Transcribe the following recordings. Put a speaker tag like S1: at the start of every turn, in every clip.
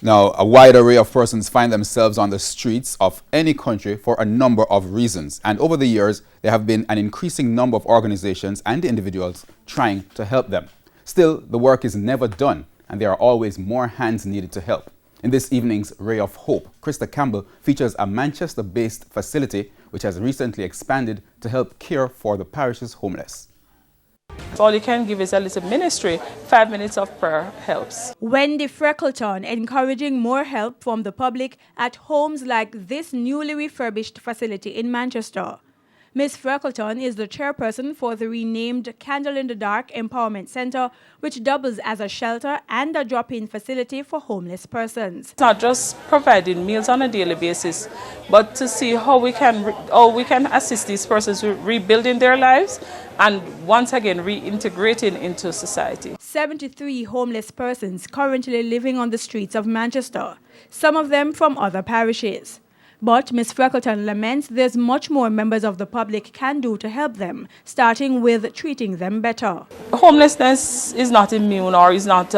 S1: Now, a wide array of persons find themselves on the streets of any country for a number of reasons. And over the years, there have been an increasing number of organizations and individuals trying to help them. Still, the work is never done, and there are always more hands needed to help. In this evening's Ray of Hope, Krista Campbell features a Manchester-based facility which has recently expanded to help care for the parish's homeless.
S2: All you can give is a little ministry. 5 minutes of prayer helps.
S3: Wendy Freckleton encouraging more help from the public at homes like this newly refurbished facility in Manchester. Ms. Freckleton is the chairperson for the renamed Candle in the Dark Empowerment Center, which doubles as a shelter and a drop-in facility for homeless persons.
S2: It's not just providing meals on a daily basis, but to see how we can assist these persons with rebuilding their lives and once again reintegrating into society.
S3: 73 homeless persons currently living on the streets of Manchester, some of them from other parishes. But Ms. Freckleton laments there's much more members of the public can do to help them, starting with treating them better.
S2: Homelessness is not immune or is not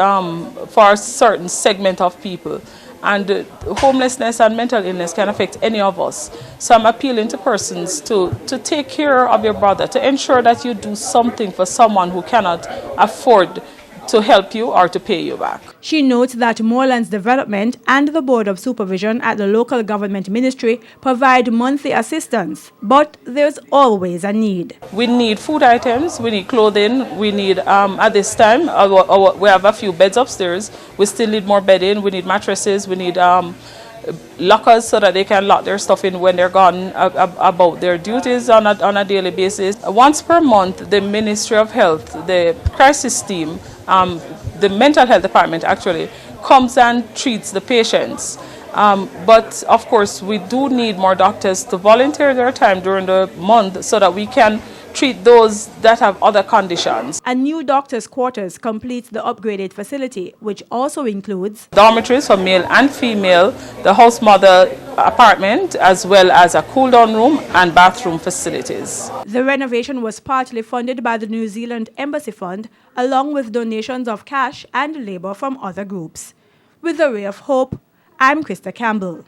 S2: for a certain segment of people. And homelessness and mental illness can affect any of us. So I'm appealing to persons to take care of your brother, to ensure that you do something for someone who cannot afford to help you or to pay you back.
S3: She notes that Morelands Development and the Board of Supervision at the local government ministry provide monthly assistance, but there's always a need.
S2: We need food items, we need clothing, we need, at this time, we have a few beds upstairs, we still need more bedding, we need mattresses, we need lockers so that they can lock their stuff in when they're gone about their duties on a daily basis. Once per month, the Ministry of Health, the crisis team, the mental health department actually comes and treats the patients. But of course, we do need more doctors to volunteer their time during the month so that we can treat those that have other conditions.
S3: A new doctor's quarters completes the upgraded facility, which also includes
S2: dormitories for male and female, the house mother apartment, as well as a cool-down room and bathroom facilities.
S3: The renovation was partly funded by the New Zealand Embassy Fund, along with donations of cash and labor from other groups. With a Ray of Hope, I'm Krista Campbell.